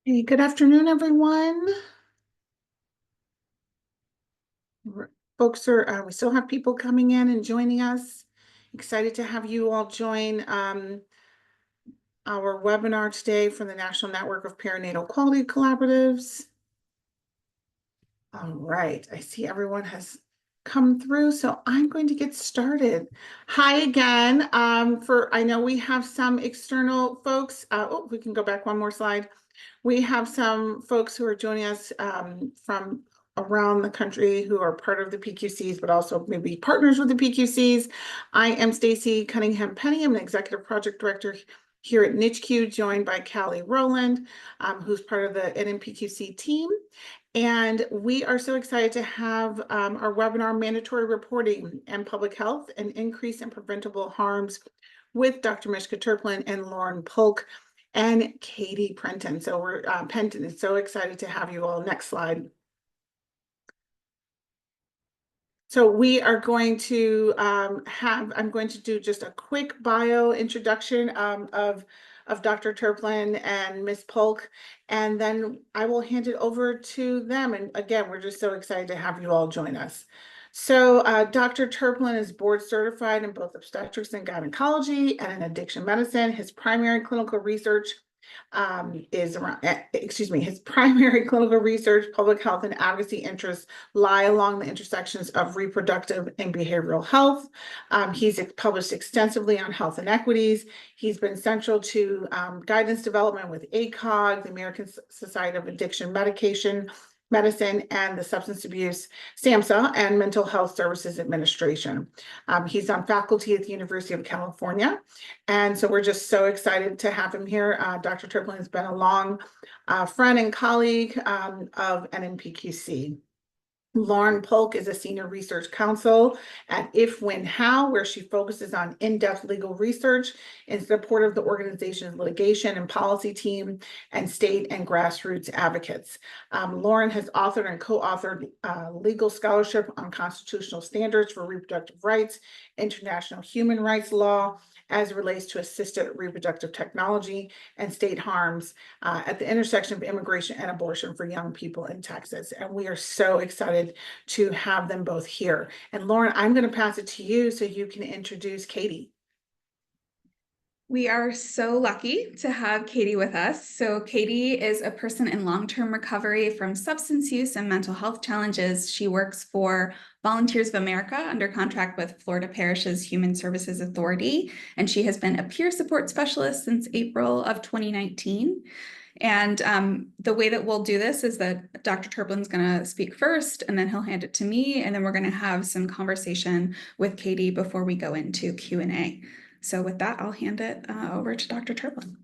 Hey, good afternoon, everyone. Folks we still have people coming in and joining us. Excited to have you all join our webinar today from the National Network of Perinatal Quality Collaboratives. All right, I see everyone has come through, so I'm going to get started. Hi again. I know we have some external folks. We can go back one more slide. We have some folks who are joining us from around the country who are part of the PQCs, but also maybe partners with the PQCs. I am Stacy Cunningham Penny. I'm an executive project director here at NICHQ, joined by Callie Rowland, who's part of the NNPQC team. And we are so excited to have our webinar, Mandatory Reporting and Public Health, an Increase in Preventable Harms, with Dr. Mishka Turplin and Lauren Polk and Katie Prenton. So we're Penton is so excited to have you all. Next slide. So we are going to I'm going to do just a quick bio introduction of Dr. Turplin and Ms. Polk, and then I will hand it over to them. And again, we're just so excited to have you all join us. So Dr. Turplin is board certified in both obstetrics and gynecology and in addiction medicine. His primary clinical research is around, his primary clinical research, public health, and advocacy interests lie along the intersections of reproductive and behavioral health. He's published extensively on health inequities. He's been central to guidance development with ACOG, the American Society of Addiction Medicine, and the Substance Abuse, SAMHSA, and Mental Health Services Administration. He's on faculty at the University of California. And so we're just so excited to have him here. Dr. Turplin has been a long friend and colleague of NNPQC. Lauren Polk is a senior research counsel at If, When, How, where she focuses on in-depth legal research in support of the organization's litigation and policy team and state and grassroots advocates. Lauren has authored and co-authored legal scholarship on constitutional standards for reproductive rights, international human rights law, as it relates to assisted reproductive technology and state harms at the intersection of immigration and abortion for young people in Texas. And we are so excited to have them both here. And Lauren, I'm going to pass it to you so you can introduce Katie. We are so lucky to have Katie with us. So Katie is a person in long-term recovery from substance use and mental health challenges. She works for Volunteers of America under contract with Florida Parish's Human Services Authority, and she has been a peer support specialist since April of 2019. And the way that we'll do this is that Dr. Turplin's going to speak first, and then he'll hand it to me, and then we're going to have some conversation with Katie before we go into Q&A. So with that, I'll hand it over to Dr. Turplin.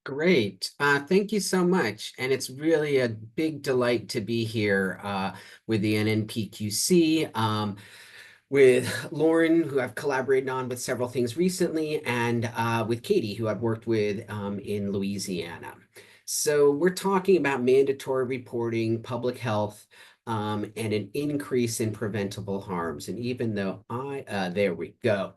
Great. Thank you so much. And it's really a big delight to be here with the NNPQC, with Lauren, who I've collaborated on with several things recently, and with Katie, who I've worked with in Louisiana. So we're talking about mandatory reporting, public health, and an increase in preventable harms. And even though there we go.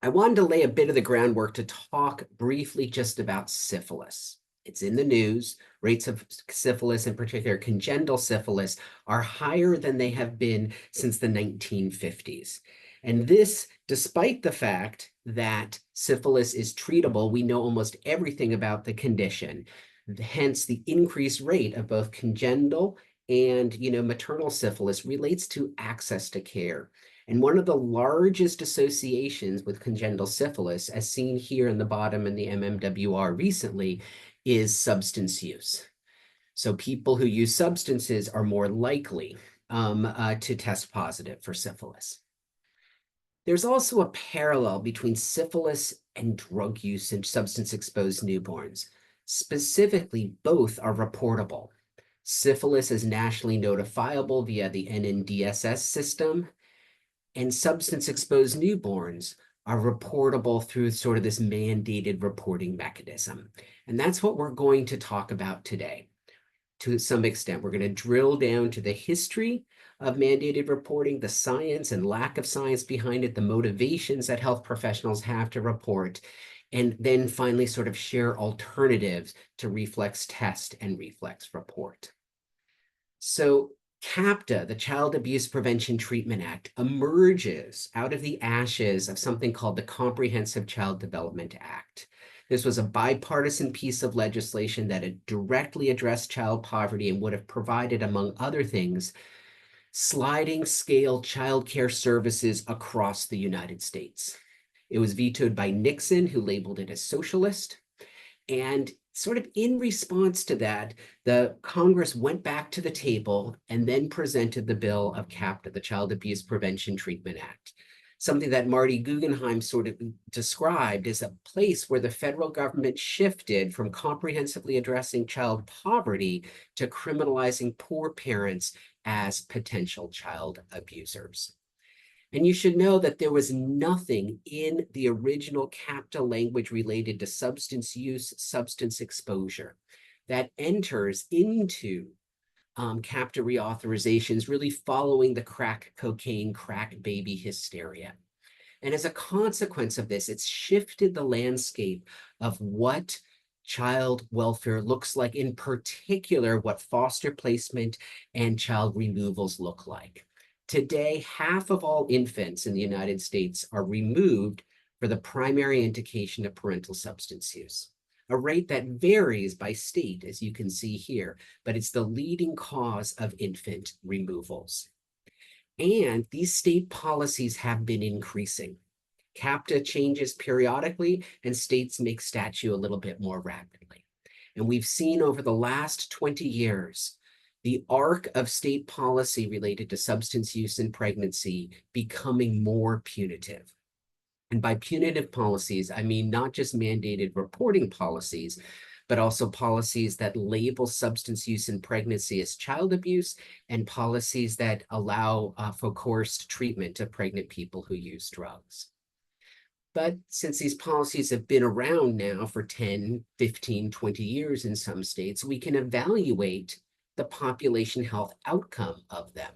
I wanted to lay a bit of the groundwork to talk briefly just about syphilis. It's in the news. Rates of syphilis, in particular congenital syphilis, are higher than they have been since the 1950s. And this, despite the fact that syphilis is treatable, we know almost everything about the condition. Hence, the increased rate of both congenital and maternal syphilis relates to access to care. And one of the largest associations with congenital syphilis, as seen here in the bottom in the MMWR recently, is substance use. So people who use substances are more likely to test positive for syphilis. There's also a parallel between syphilis and drug use in substance-exposed newborns. Specifically, both are reportable. Syphilis is nationally notifiable via the NNDSS system, and substance-exposed newborns are reportable through sort of this mandated reporting mechanism. And that's what we're going to talk about today. To some extent, we're going to drill down to the history of mandated reporting, the science and lack of science behind it, the motivations that health professionals have to report, and then finally sort of share alternatives to reflex test and reflex report. So CAPTA, the Child Abuse Prevention Treatment Act, emerges out of the ashes of something called the Comprehensive Child Development Act. This was a bipartisan piece of legislation that had directly addressed child poverty and would have provided, among other things, sliding scale childcare services across the United States. It was vetoed by Nixon, who labeled it as socialist. And sort of in response to that, the Congress went back to the table and then presented the bill of CAPTA, the Child Abuse Prevention Treatment Act, something that Marty Guggenheim sort of described as a place where the federal government shifted from comprehensively addressing child poverty to criminalizing poor parents as potential child abusers. And you should know that there was nothing in the original CAPTA language related to substance use, substance exposure that enters into CAPTA reauthorizations really following the crack cocaine, crack baby hysteria. And as a consequence of this, it's shifted the landscape of what child welfare looks like, in particular, what foster placement and child removals look like. Today, half of all infants in the United States are removed for the primary indication of parental substance use, a rate that varies by state, as you can see here, but it's the leading cause of infant removals. And these state policies have been increasing. CAPTA changes periodically, and states make statute a little bit more rapidly. And we've seen over the last 20 years, the arc of state policy related to substance use and pregnancy becoming more punitive. And by punitive policies, I mean not just mandated reporting policies, but also policies that label substance use and pregnancy as child abuse, and policies that allow for coerced treatment of pregnant people who use drugs. But since these policies have been around now for 10, 15, 20 years in some states, we can evaluate the population health outcome of them.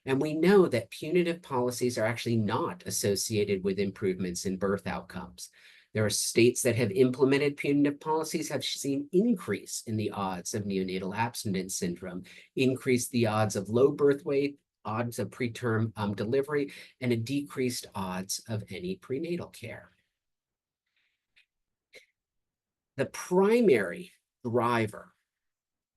And we know that punitive policies are actually not associated with improvements in birth outcomes. There are states that have implemented punitive policies have seen increase in the odds of neonatal abstinence syndrome, increase the odds of low birth weight, odds of preterm delivery, and a decreased odds of any prenatal care. The primary driver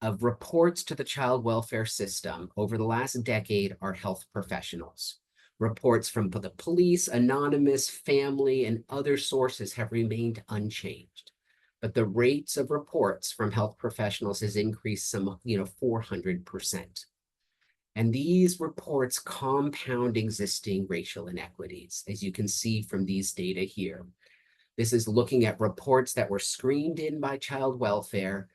of reports to the child welfare system over the last decade are health professionals. Reports from the police, anonymous, family, and other sources have remained unchanged. But the rates of reports from health professionals has increased some, 400%. And these reports compound existing racial inequities, as you can see from these data here. This is looking at reports that were screened in by child welfare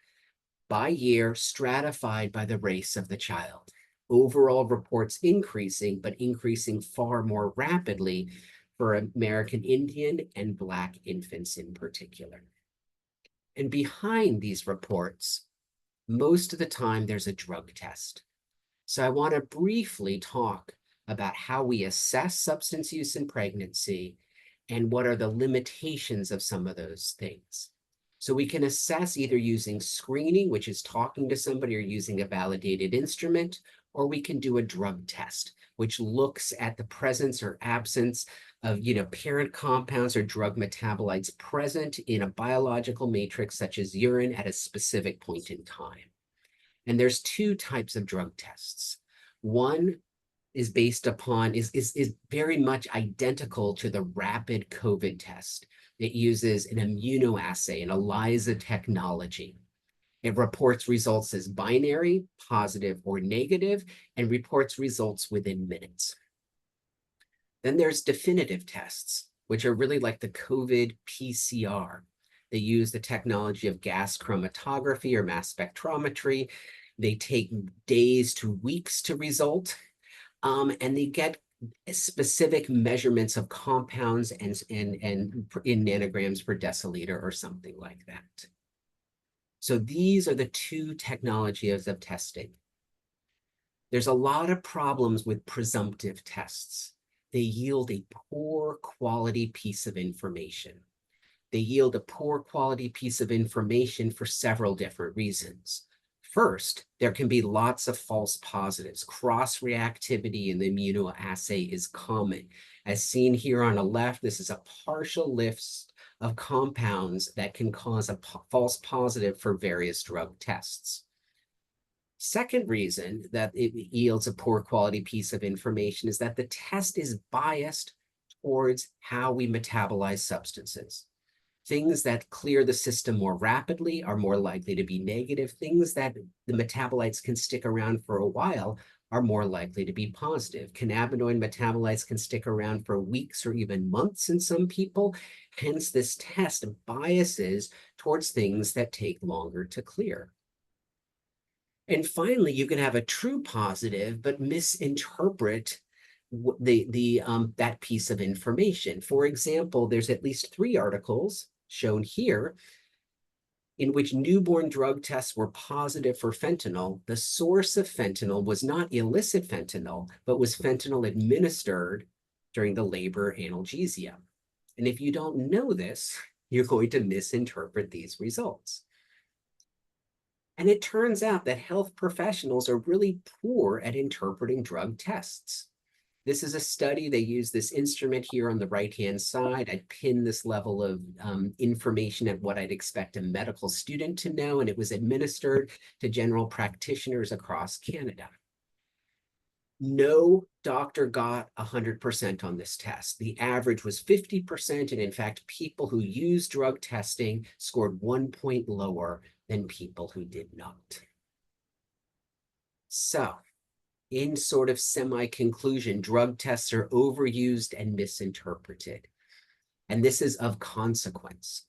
by year, stratified by the race of the child. Overall reports increasing, but increasing far more rapidly for American Indian and Black infants in particular. And behind these reports, most of the time there's a drug test. So I want to briefly talk about how we assess substance use in pregnancy and what are the limitations of some of those things. So we can assess either using screening, which is talking to somebody, or using a validated instrument, or we can do a drug test, which looks at the presence or absence of, parent compounds or drug metabolites present in a biological matrix such as urine at a specific point in time. And there's two types of drug tests. One is based upon, is very much identical to the rapid COVID test. It uses an immunoassay, an ELISA technology. It reports results as binary, positive or negative, and reports results within minutes. Then there's definitive tests, which are really like the COVID PCR. They use the technology of gas chromatography or mass spectrometry. They take days to weeks to result, and they get specific measurements of compounds and in nanograms per deciliter or something like that. So these are the two technologies of testing. There's a lot of problems with presumptive tests. They yield a poor quality piece of information. They yield a poor quality piece of information for several different reasons. First, there can be lots of false positives. Cross-reactivity in the immunoassay is common. As seen here on the left, this is a partial list of compounds that can cause a false positive for various drug tests. Second reason that it yields a poor quality piece of information is that the test is biased towards how we metabolize substances. Things that clear the system more rapidly are more likely to be negative. Things that the metabolites can stick around for a while are more likely to be positive. Cannabinoid metabolites can stick around for weeks or even months in some people. Hence, this test biases towards things that take longer to clear. And finally, you can have a true positive, but misinterpret that piece of information. For example, there's at least 3 articles shown here in which newborn drug tests were positive for fentanyl. The source of fentanyl was not illicit fentanyl, but was fentanyl administered during the labor analgesia. And if you don't know this, you're going to misinterpret these results. And it turns out that health professionals are really poor at interpreting drug tests. This is a study. They use this instrument here on the right-hand side. I pinned this level of information at what I'd expect a medical student to know, and it was administered to general practitioners across Canada. No doctor got 100% on this test. The average was 50%, and in fact, people who used drug testing scored 1 point lower than people who did not. So, in sort of semi-conclusion, drug tests are overused and misinterpreted. And this is of consequence.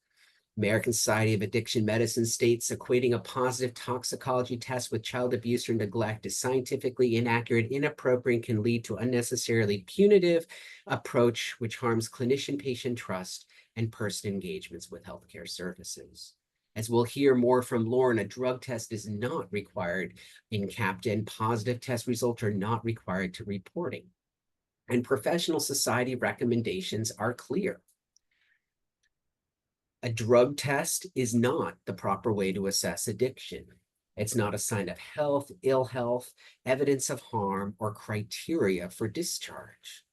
American Society of Addiction Medicine states equating a positive toxicology test with child abuse or neglect is scientifically inaccurate, inappropriate, and can lead to unnecessarily punitive approach, which harms clinician-patient trust and person engagements with healthcare services. As we'll hear more from Lauren, a drug test is not required in CAPTA. Positive test results are not required to reporting. And professional society recommendations are clear. A drug test is not the proper way to assess addiction. It's not a sign of health, ill health, evidence of harm, or criteria for discharge.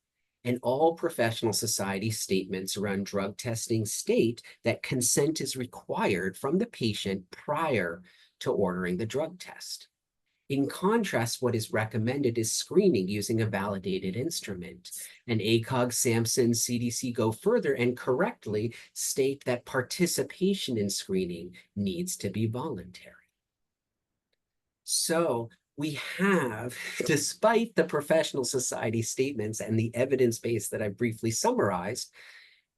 And all professional society statements around drug testing state that consent is required from the patient prior to ordering the drug test. In contrast, what is recommended is screening using a validated instrument. And ACOG, SAMHSA, CDC go further and correctly state that participation in screening needs to be voluntary. So we have, despite the professional society statements and the evidence base that I briefly summarized,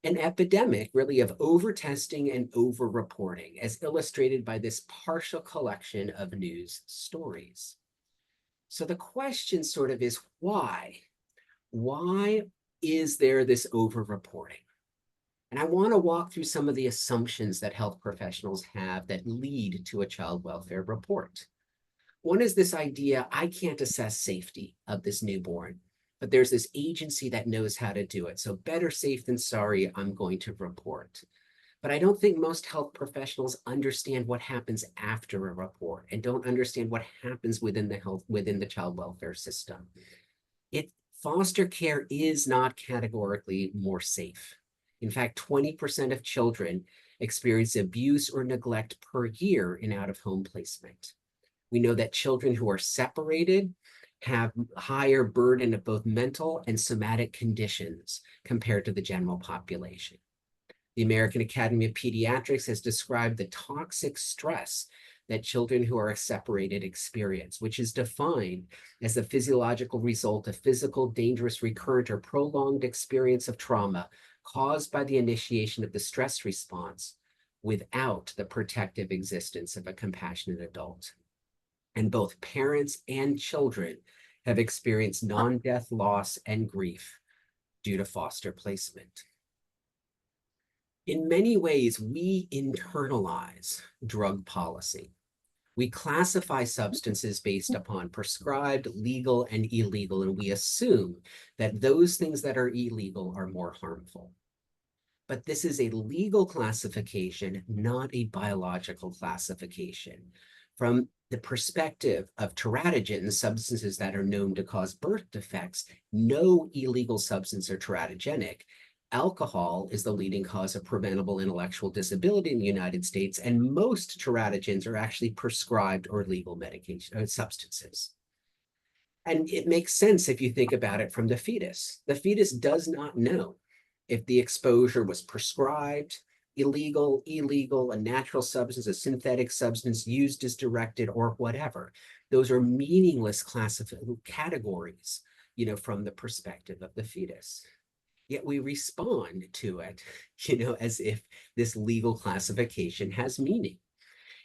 an epidemic really of over-testing and over-reporting, as illustrated by this partial collection of news stories. So the question sort of is why? Why is there this over-reporting? And I want to walk through some of the assumptions that health professionals have that lead to a child welfare report. One is this idea, I can't assess safety of this newborn, but there's this agency that knows how to do it. So better safe than sorry, I'm going to report. But I don't think most health professionals understand what happens after a report and don't understand what happens within the child welfare system. Foster care is not categorically more safe. In fact, 20% of children experience abuse or neglect per year in out-of-home placement. We know that children who are separated have higher burden of both mental and somatic conditions compared to the general population. The American Academy of Pediatrics has described the toxic stress that children who are separated experience, which is defined as the physiological result of physical, dangerous, recurrent, or prolonged experience of trauma caused by the initiation of the stress response without the protective existence of a compassionate adult. And both parents and children have experienced non-death loss and grief due to foster placement. In many ways, we internalize drug policy. We classify substances based upon prescribed, legal, and illegal, and we assume that those things that are illegal are more harmful. but this is a legal classification, not a biological classification. From the perspective of teratogens, substances that are known to cause birth defects, no illegal substance are teratogenic. Alcohol is the leading cause of preventable intellectual disability in the United States, and most teratogens are actually prescribed or legal medication substances. And it makes sense if you think about it from the fetus. The fetus does not know if the exposure was prescribed, illegal, a natural substance, a synthetic substance used as directed, or whatever. Those are meaningless categories, from the perspective of the fetus. Yet we respond to it, as if this legal classification has meaning.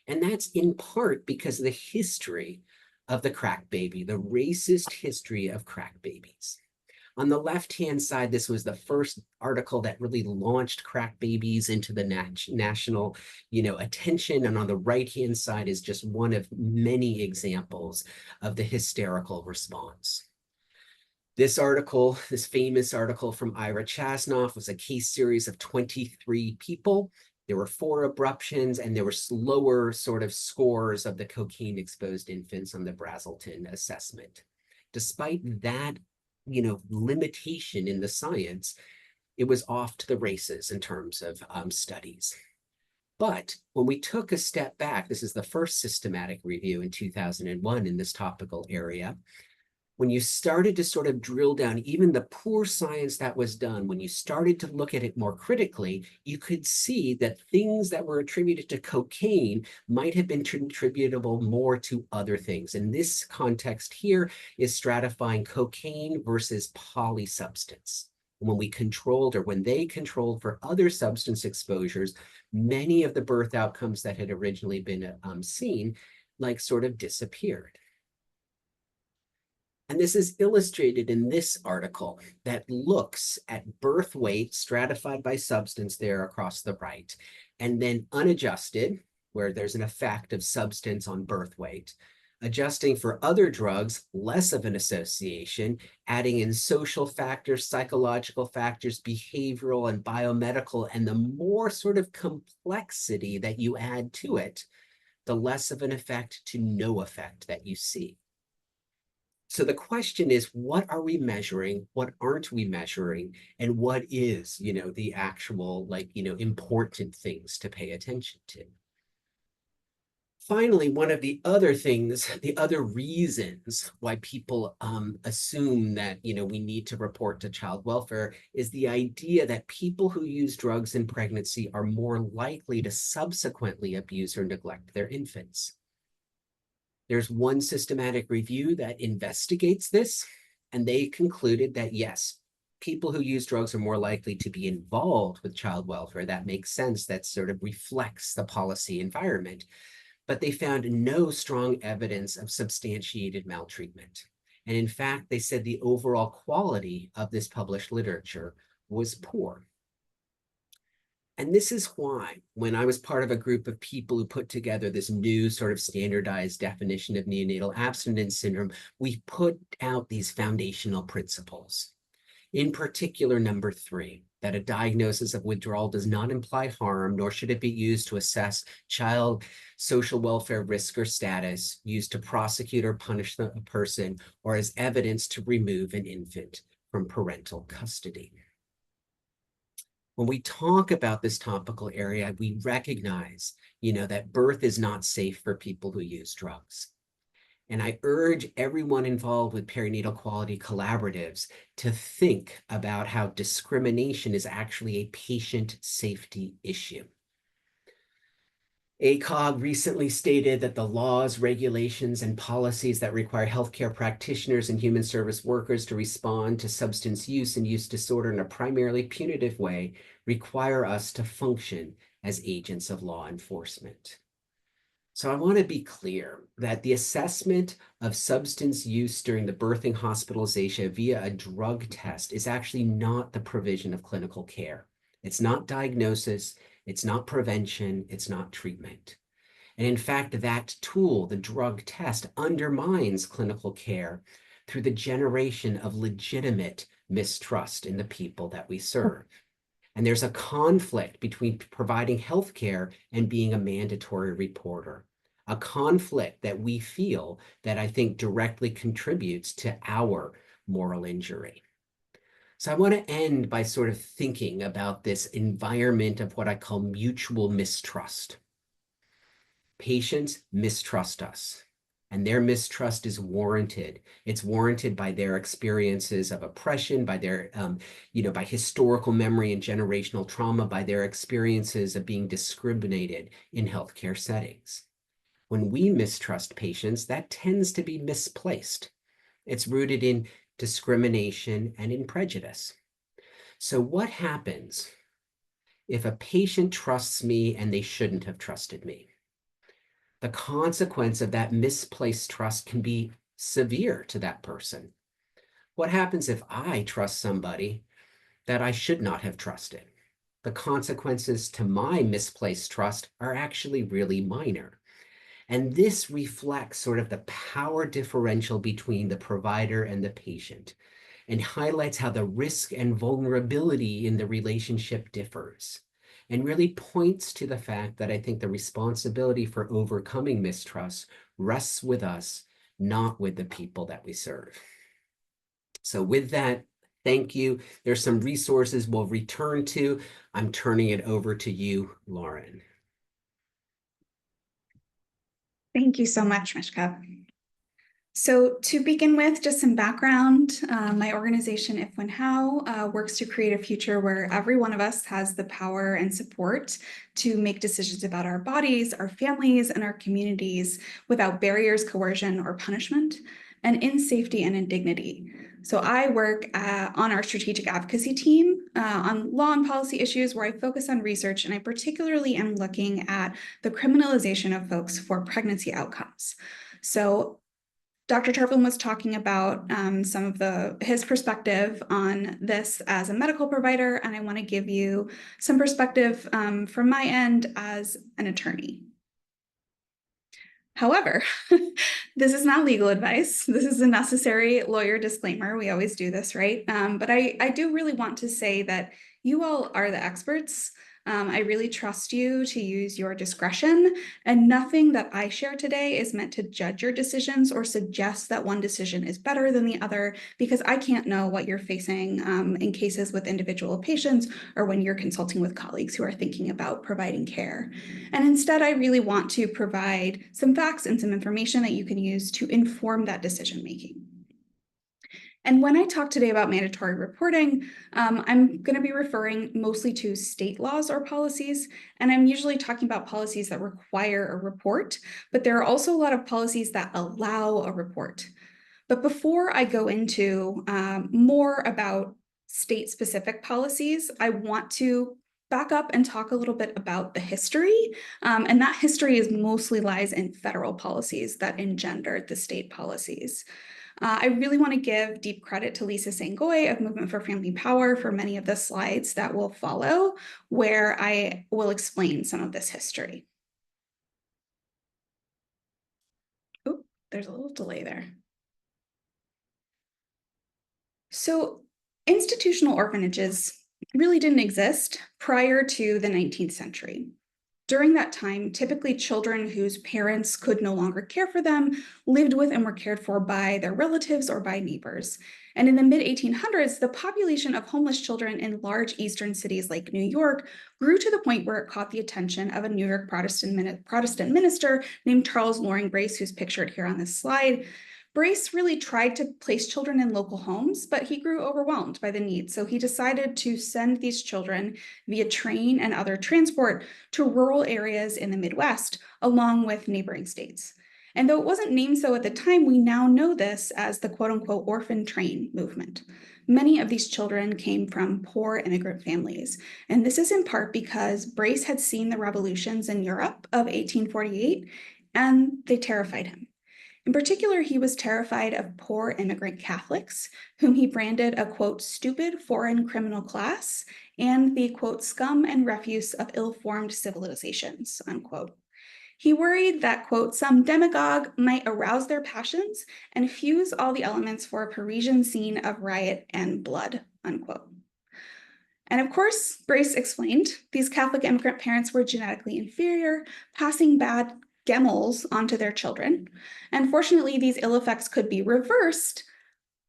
And that's in part because of the history of the crack baby, the racist history of crack babies. On the left-hand side, this was the first article that really launched crack babies into the national, attention. And on the right-hand side is just one of many examples of the hysterical response. This article, this famous article from Ira Chasnoff, was a case series of 23 people. There were 4 abruptions, and there were lower sort of scores of the cocaine-exposed infants on the Brazelton assessment. Despite that, limitation in the science, it was off to the races in terms of studies. But when we took a step back, this is the first systematic review in 2001 in this topical area, when you started to sort of drill down, even the poor science that was done, when you started to look at it more critically, you could see that things that were attributed to cocaine might have been attributable more to other things. And this context here is stratifying cocaine versus polysubstance. When we controlled, or when they controlled for other substance exposures, many of the birth outcomes that had originally been seen, sort of disappeared. And this is illustrated in this article that looks at birth weight stratified by substance there across the right, and then unadjusted, where there's an effect of substance on birth weight, adjusting for other drugs, less of an association, adding in social factors, psychological factors, behavioral and biomedical, and the more sort of complexity that you add to it, the less of an effect to no effect that you see. So the question is, what are we measuring? What aren't we measuring? And what is, the actual, important things to pay attention to? Finally, one of the other things, the other reasons why people assume that, we need to report to child welfare is the idea that people who use drugs in pregnancy are more likely to subsequently abuse or neglect their infants. There's one systematic review that investigates this, and they concluded that yes, people who use drugs are more likely to be involved with child welfare. That makes sense. That sort of reflects the policy environment. But they found no strong evidence of substantiated maltreatment. And in fact, they said the overall quality of this published literature was poor. And this is why, when I was part of a group of people who put together this new sort of standardized definition of neonatal abstinence syndrome, we put out these foundational principles. In particular, number 3, that a diagnosis of withdrawal does not imply harm, nor should it be used to assess child social welfare risk or status, used to prosecute or punish a person, or as evidence to remove an infant from parental custody. When we talk about this topical area, we recognize, that birth is not safe for people who use drugs. And I urge everyone involved with perinatal quality collaboratives to think about how discrimination is actually a patient safety issue. ACOG recently stated that the laws, regulations, and policies that require healthcare practitioners and human service workers to respond to substance use and use disorder in a primarily punitive way require us to function as agents of law enforcement. So I want to be clear that the assessment of substance use during the birthing hospitalization via a drug test is actually not the provision of clinical care. It's not diagnosis, it's not prevention, it's not treatment. And in fact, that tool, the drug test, undermines clinical care through the generation of legitimate mistrust in the people that we serve. And there's a conflict between providing healthcare and being a mandatory reporter, a conflict that we feel that I think directly contributes to our moral injury. So I want to end by sort of thinking about this environment of what I call mutual mistrust. Patients mistrust us, and their mistrust is warranted. It's warranted by their experiences of oppression, by their, by historical memory and generational trauma, by their experiences of being discriminated in healthcare settings. When we mistrust patients, that tends to be misplaced. It's rooted in discrimination and in prejudice. So what happens if a patient trusts me and they shouldn't have trusted me? The consequence of that misplaced trust can be severe to that person. What happens if I trust somebody that I should not have trusted? The consequences to my misplaced trust are actually really minor. And this reflects sort of the power differential between the provider and the patient, and highlights how the risk and vulnerability in the relationship differs, and really points to the fact that I think the responsibility for overcoming mistrust rests with us, not with the people that we serve. So with that, thank you. There's some resources we'll return to. I'm turning it over to you, Lauren. Thank you so much, Mishka. So to begin with, just some background, my organization, If When How, works to create a future where every one of us has the power and support to make decisions about our bodies, our families, and our communities without barriers, coercion, or punishment, and in safety and in dignity. So I work on our strategic advocacy team on law and policy issues where I focus on research, and I particularly am looking at the criminalization of folks for pregnancy outcomes. So Dr. Turpin was talking about some of his perspective on this as a medical provider, and I want to give you some perspective from my end as an attorney. However, this is not legal advice. This is a necessary lawyer disclaimer. We always do this, right? But I do really want to say that you all are the experts. I really trust you to use your discretion, and nothing that I share today is meant to judge your decisions or suggest that one decision is better than the other, because I can't know what you're facing in cases with individual patients or when you're consulting with colleagues who are thinking about providing care. And instead, I really want to provide some facts and some information that you can use to inform that decision making. And when I talk today about mandatory reporting, I'm going to be referring mostly to state laws or policies, and I'm usually talking about policies that require a report, but there are also a lot of policies that allow a report. But before I go into more about state-specific policies, I want to back up and talk a little bit about the history, and that history is mostly lies in federal policies that engendered the state policies. I really want to give deep credit to Lisa Sangoy of Movement for Family Power for many of the slides that will follow, where I will explain some of this history. Oh, there's a little delay there. So institutional orphanages really didn't exist prior to the 19th century. During that time, typically children whose parents could no longer care for them lived with and were cared for by their relatives or by neighbors. And in the mid-1800s, the population of homeless children in large eastern cities like New York grew to the point where it caught the attention of a New York Protestant minister named Charles Loring Brace, who's pictured here on this slide. Brace really tried to place children in local homes, but he grew overwhelmed by the need. So he decided to send these children via train and other transport to rural areas in the Midwest, along with neighboring states. And though it wasn't named so at the time, we now know this as the quote unquote orphan train movement. Many of these children came from poor immigrant families. And this is in part because Brace had seen the revolutions in Europe of 1848, and they terrified him. In particular, he was terrified of poor immigrant Catholics, whom he branded a, quote, stupid foreign criminal class, and the, quote, scum and refuse of ill-formed civilizations, unquote. He worried that, quote, some demagogue might arouse their passions and fuse all the elements for a Parisian scene of riot and blood, unquote. And of course, Brace explained, these Catholic immigrant parents were genetically inferior, passing bad gemels onto their children. And fortunately, these ill effects could be reversed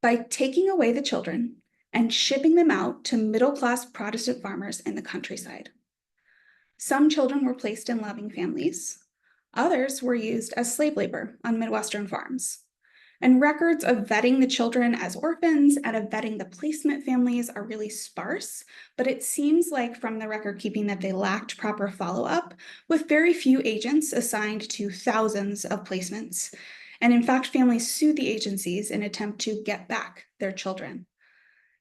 by taking away the children and shipping them out to middle-class Protestant farmers in the countryside. Some children were placed in loving families. Others were used as slave labor on Midwestern farms. And records of vetting the children as orphans and of vetting the placement families are really sparse, but it seems like from the record keeping that they lacked proper follow-up, with very few agents assigned to thousands of placements. And in fact, families sued the agencies in an attempt to get back their children.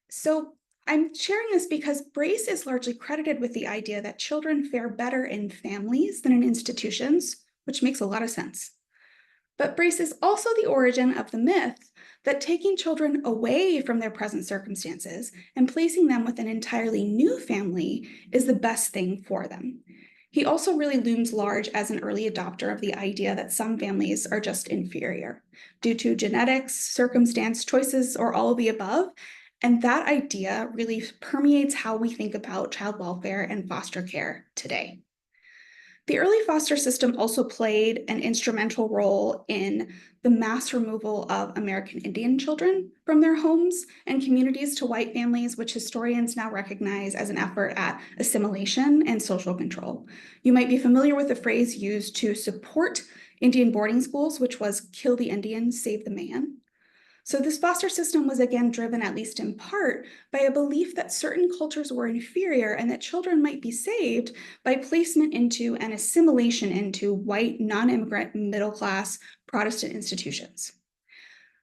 So I'm sharing this because Brace is largely credited with the idea that children fare better in families than in institutions, which makes a lot of sense. But Brace is also the origin of the myth that taking children away from their present circumstances and placing them with an entirely new family is the best thing for them. He also really looms large as an early adopter of the idea that some families are just inferior due to genetics, circumstance, choices, or all of the above. And that idea really permeates how we think about child welfare and foster care today. The early foster system also played an instrumental role in the mass removal of American Indian children from their homes and communities to white families, which historians now recognize as an effort at assimilation and social control. You might be familiar with the phrase used to support Indian boarding schools, which was kill the Indian, save the man. So this foster system was again driven, at least in part, by a belief that certain cultures were inferior and that children might be saved by placement into and assimilation into white, non-immigrant, middle-class Protestant institutions.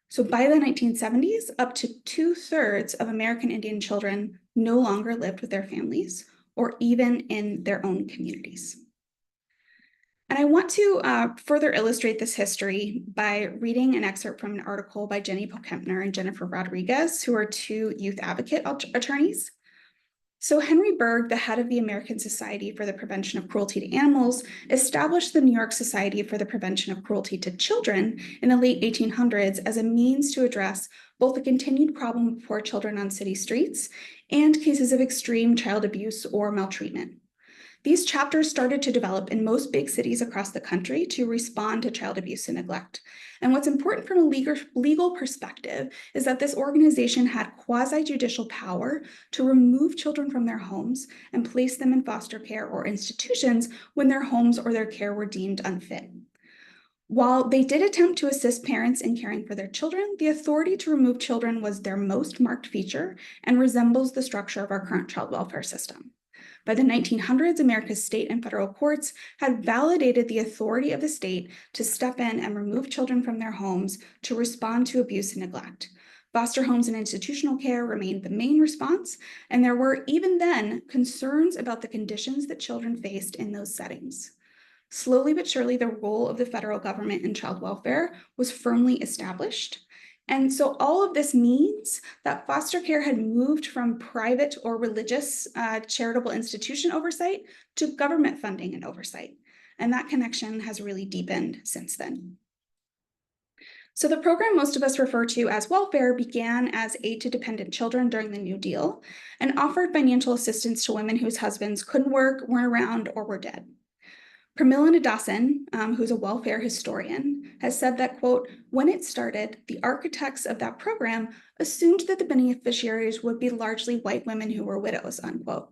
So by the 1970s, up to 2/3 of American Indian children no longer lived with their families or even in their own communities. And I want to further illustrate this history by reading an excerpt from an article by Jenny Polkempner and Jennifer Rodriguez, who are two youth advocate attorneys. So Henry Berg, the head of the American Society for the Prevention of Cruelty to Animals, established the New York Society for the Prevention of Cruelty to Children in the late 1800s as a means to address both the continued problem of poor children on city streets and cases of extreme child abuse or maltreatment. These chapters started to develop in most big cities across the country to respond to child abuse and neglect. And what's important from a legal perspective is that this organization had quasi-judicial power to remove children from their homes and place them in foster care or institutions when their homes or their care were deemed unfit. While they did attempt to assist parents in caring for their children, the authority to remove children was their most marked feature and resembles the structure of our current child welfare system. By the 1900s, America's state and federal courts had validated the authority of the state to step in and remove children from their homes to respond to abuse and neglect. Foster homes and institutional care remained the main response, and there were even then concerns about the conditions that children faced in those settings. Slowly but surely, the role of the federal government in child welfare was firmly established. And so all of this means that foster care had moved from private or religious charitable institution oversight to government funding and oversight. And that connection has really deepened since then. So the program most of us refer to as welfare began as aid to dependent children during the New Deal and offered financial assistance to women whose husbands couldn't work, weren't around, or were dead. Pramila Nadasan, who's a welfare historian, has said that, quote, when it started, the architects of that program assumed that the beneficiaries would be largely white women who were widows, unquote.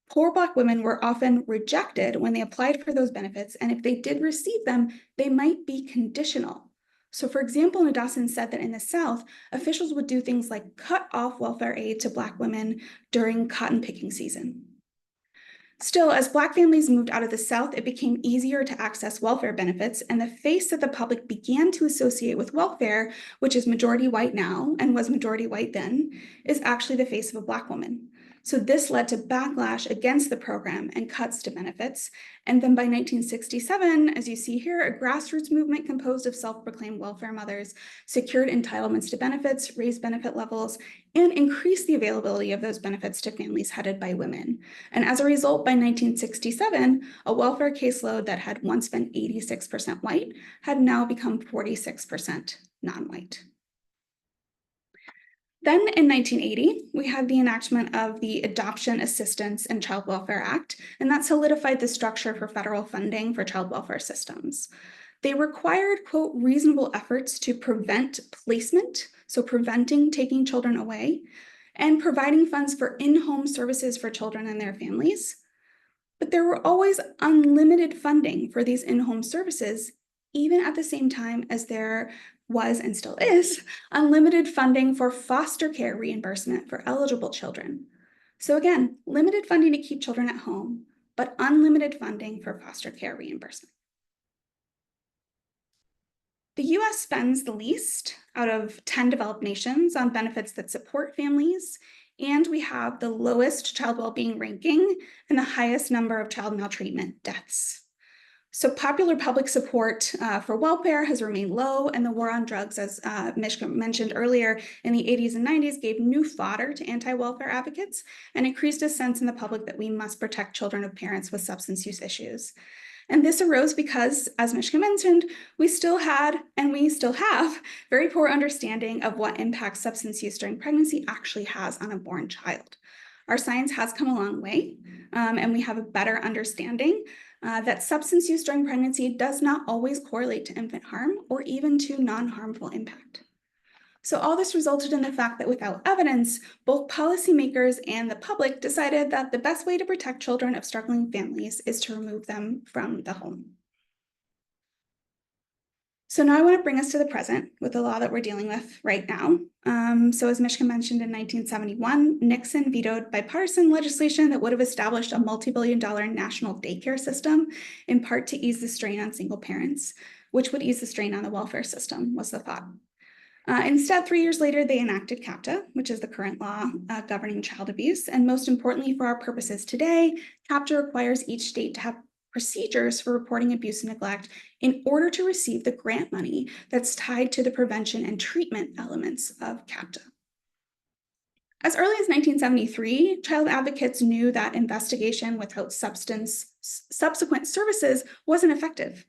Poor Black women were often rejected when they applied for those benefits, and if they did receive them, they might be conditional. So for example, Nadasan said that in the South, officials would do things like cut off welfare aid to Black women during cotton picking season. Still, as Black families moved out of the South, it became easier to access welfare benefits, and the face that the public began to associate with welfare, which is majority white now and was majority white then, is actually the face of a Black woman. So this led to backlash against the program and cuts to benefits. And then by 1967, as you see here, a grassroots movement composed of self-proclaimed welfare mothers secured entitlements to benefits, raised benefit levels, and increased the availability of those benefits to families headed by women. And as a result, by 1967, a welfare caseload that had once been 86% white had now become 46% non-white. Then in 1980, we had the enactment of the Adoption Assistance and Child Welfare Act, and that solidified the structure for federal funding for child welfare systems. They required, quote, reasonable efforts to prevent placement, so preventing taking children away, and providing funds for in-home services for children and their families. But there were always unlimited funding for these in-home services, even at the same time as there was and still is unlimited funding for foster care reimbursement for eligible children. So again, limited funding to keep children at home, but unlimited funding for foster care reimbursement. The US spends the least out of 10 developed nations on benefits that support families, and we have the lowest child well-being ranking and the highest number of child maltreatment deaths. So popular public support for welfare has remained low, and the war on drugs, as Mishka mentioned earlier, in the 80s and 90s gave new fodder to anti-welfare advocates and increased a sense in the public that we must protect children of parents with substance use issues. And this arose because, as Mishka mentioned, we still had, and we still have, very poor understanding of what impact substance use during pregnancy actually has on a born child. Our science has come a long way, and we have a better understanding that substance use during pregnancy does not always correlate to infant harm or even to non-harmful impact. So all this resulted in the fact that without evidence, both policymakers and the public decided that the best way to protect children of struggling families is to remove them from the home. So now I want to bring us to the present with the law that we're dealing with right now. So as Mishka mentioned, in 1971, Nixon vetoed bipartisan legislation that would have established a multi-billion-dollar national daycare system, in part to ease the strain on single parents, which would ease the strain on the welfare system, was the thought. Instead, 3 years later, they enacted CAPTA, which is the current law governing child abuse. And most importantly, for our purposes today, CAPTA requires each state to have procedures for reporting abuse and neglect in order to receive the grant money that's tied to the prevention and treatment elements of CAPTA. As early as 1973, child advocates knew that investigation without subsequent services wasn't effective.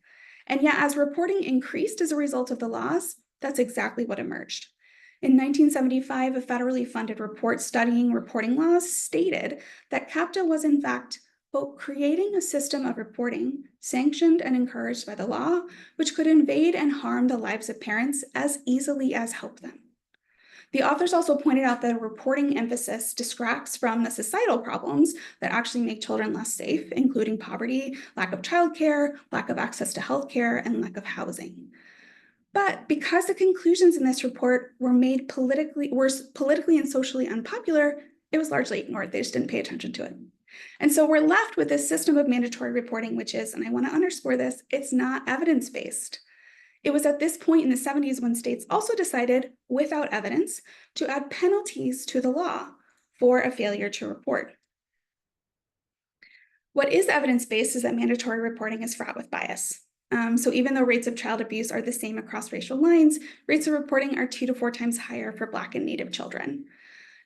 And yet, as reporting increased as a result of the laws, that's exactly what emerged. In 1975, a federally funded report studying reporting laws stated that CAPTA was in fact, quote, creating a system of reporting sanctioned and encouraged by the law, which could invade and harm the lives of parents as easily as help them. The authors also pointed out that a reporting emphasis distracts from the societal problems that actually make children less safe, including poverty, lack of childcare, lack of access to healthcare, and lack of housing. But because the conclusions in this report were politically and socially unpopular, it was largely ignored. They just didn't pay attention to it. And so we're left with this system of mandatory reporting, which is, and I want to underscore this, it's not evidence-based. It was at this point in the 70s when states also decided, without evidence, to add penalties to the law for a failure to report. What is evidence-based is that mandatory reporting is fraught with bias. So even though rates of child abuse are the same across racial lines, rates of reporting are 2 to 4 times higher for Black and Native children.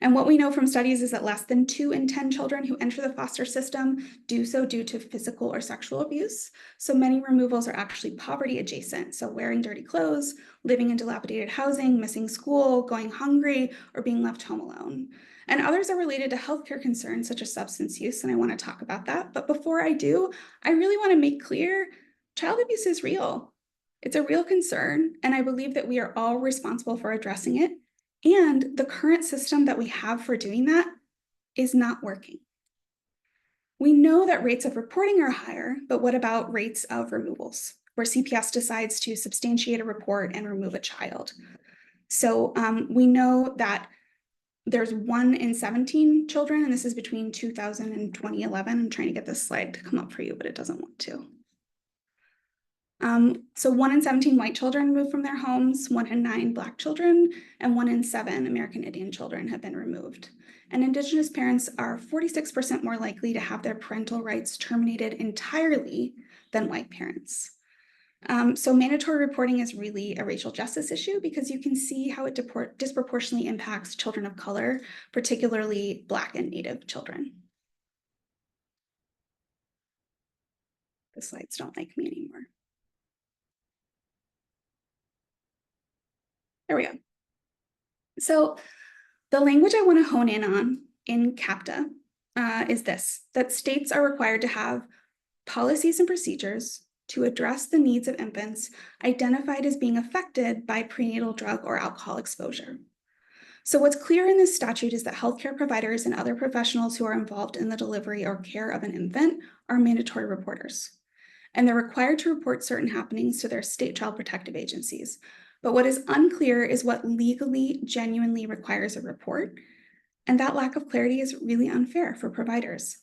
And what we know from studies is that less than 2 in 10 children who enter the foster system do so due to physical or sexual abuse. So many removals are actually poverty adjacent. So wearing dirty clothes, living in dilapidated housing, missing school, going hungry, or being left home alone. And others are related to healthcare concerns such as substance use, and I want to talk about that. But before I do, I really want to make clear child abuse is real. It's a real concern, and I believe that we are all responsible for addressing it. And the current system that we have for doing that is not working. We know that rates of reporting are higher, but what about rates of removals, where CPS decides to substantiate a report and remove a child? So we know that there's 1 in 17 children, and this is between 2000 and 2011. I'm trying to get this slide to come up for you, but it doesn't want to. So 1 in 17 white children removed from their homes, 1 in 9 Black children, and 1 in 7 American Indian children have been removed. And Indigenous parents are 46% more likely to have their parental rights terminated entirely than white parents. So mandatory reporting is really a racial justice issue because you can see how it disproportionately impacts children of color, particularly Black and Native children. The slides don't like me anymore. There we go. So The language I want to hone in on in CAPTA is this, that states are required to have policies and procedures to address the needs of infants identified as being affected by prenatal drug or alcohol exposure. So what's clear in this statute is that healthcare providers and other professionals who are involved in the delivery or care of an infant are mandatory reporters. And they're required to report certain happenings to their state child protective agencies. But what is unclear is what legally genuinely requires a report. And that lack of clarity is really unfair for providers.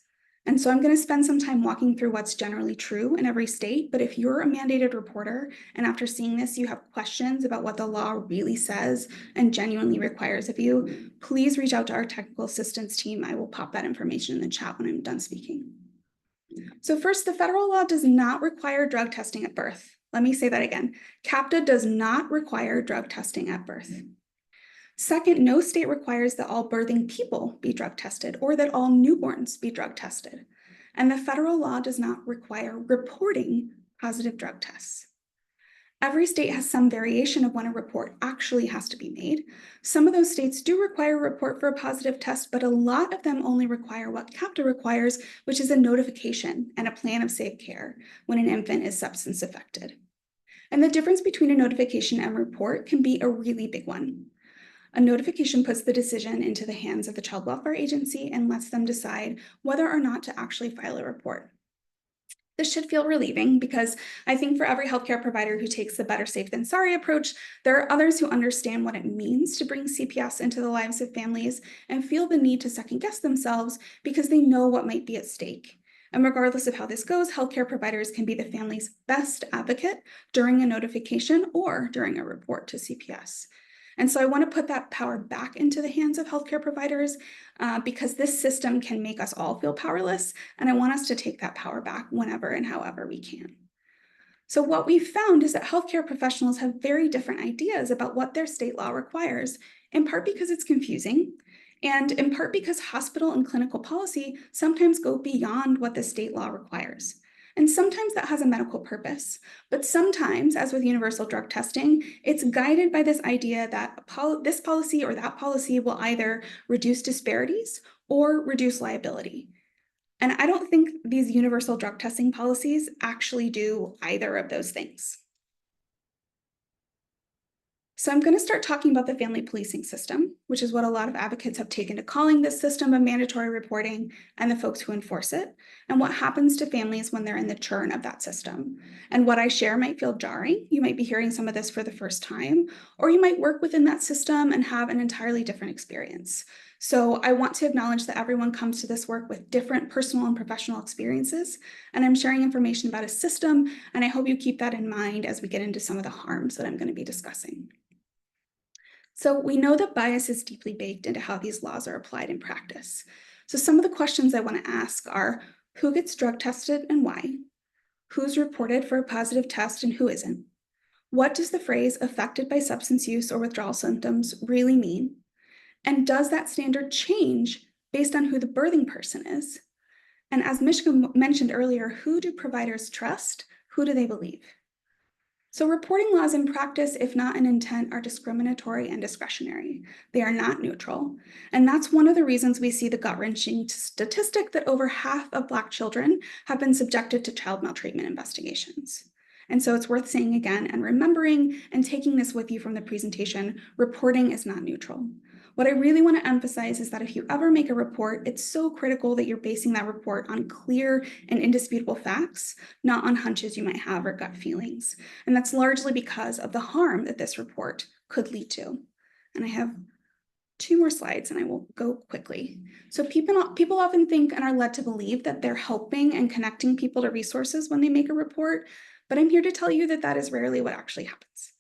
And so I'm going to spend some time walking through what's generally true in every state. But if you're a mandated reporter and after seeing this, you have questions about what the law really says and genuinely requires of you, please reach out to our technical assistance team. I will pop that information in the chat when I'm done speaking. So first, the federal law does not require drug testing at birth. Let me say that again. CAPTA does not require drug testing at birth. Second, no state requires that all birthing people be drug tested or that all newborns be drug tested. And the federal law does not require reporting positive drug tests. Every state has some variation of when a report actually has to be made. Some of those states do require a report for a positive test, but a lot of them only require what CAPTA requires, which is a notification and a plan of safe care when an infant is substance affected. And the difference between a notification and report can be a really big one. A notification puts the decision into the hands of the child welfare agency and lets them decide whether or not to actually file a report. This should feel relieving because I think for every healthcare provider who takes the better safe than sorry approach, there are others who understand what it means to bring CPS into the lives of families and feel the need to second guess themselves because they know what might be at stake. And regardless of how this goes, healthcare providers can be the family's best advocate during a notification or during a report to CPS. And so I want to put that power back into the hands of healthcare providers because this system can make us all feel powerless. And I want us to take that power back whenever and however we can. So what we've found is that healthcare professionals have very different ideas about what their state law requires, in part because it's confusing, and in part because hospital and clinical policy sometimes go beyond what the state law requires. And sometimes that has a medical purpose, but sometimes, as with universal drug testing, it's guided by this idea that this policy or that policy will either reduce disparities or reduce liability. And I don't think these universal drug testing policies actually do either of those things. So I'm going to start talking about the family policing system, which is what a lot of advocates have taken to calling this system of mandatory reporting and the folks who enforce it, and what happens to families when they're in the churn of that system. And what I share might feel jarring. You might be hearing some of this for the first time, or you might work within that system and have an entirely different experience. So I want to acknowledge that everyone comes to this work with different personal and professional experiences, and I'm sharing information about a system, and I hope you keep that in mind as we get into some of the harms that I'm going to be discussing. So we know that bias is deeply baked into how these laws are applied in practice. So some of the questions I want to ask are, who gets drug tested and why? Who's reported for a positive test and who isn't? What does the phrase affected by substance use or withdrawal symptoms really mean? And does that standard change based on who the birthing person is? And as Mishka mentioned earlier, who do providers trust? Who do they believe? So reporting laws in practice, if not in intent, are discriminatory and discretionary. They are not neutral. And that's one of the reasons we see the gut-wrenching statistic that over half of Black children have been subjected to child maltreatment investigations. And so it's worth saying again and remembering and taking this with you from the presentation, reporting is not neutral. What I really want to emphasize is that if you ever make a report, it's so critical that you're basing that report on clear and indisputable facts, not on hunches you might have or gut feelings. And that's largely because of the harm that this report could lead to. And I have 2 more slides and I will go quickly. So people often think and are led to believe that they're helping and connecting people to resources when they make a report, but I'm here to tell you that that is rarely what actually happens.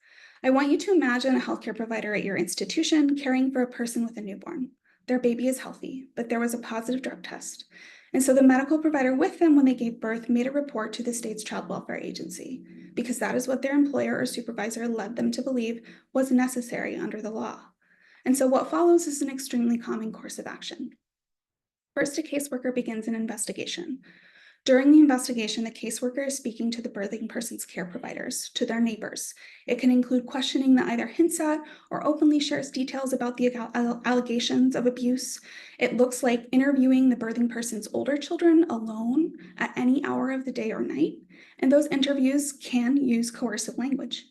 I want you to imagine a healthcare provider at your institution caring for a person with a newborn. Their baby is healthy, but there was a positive drug test. And so the medical provider with them when they gave birth made a report to the state's child welfare agency because that is what their employer or supervisor led them to believe was necessary under the law. And so what follows is an extremely common course of action. First, a caseworker begins an investigation. During the investigation, the caseworker is speaking to the birthing person's care providers, to their neighbors. It can include questioning that either hints at or openly shares details about the allegations of abuse. It looks like interviewing the birthing person's older children alone at any hour of the day or night, and those interviews can use coercive language.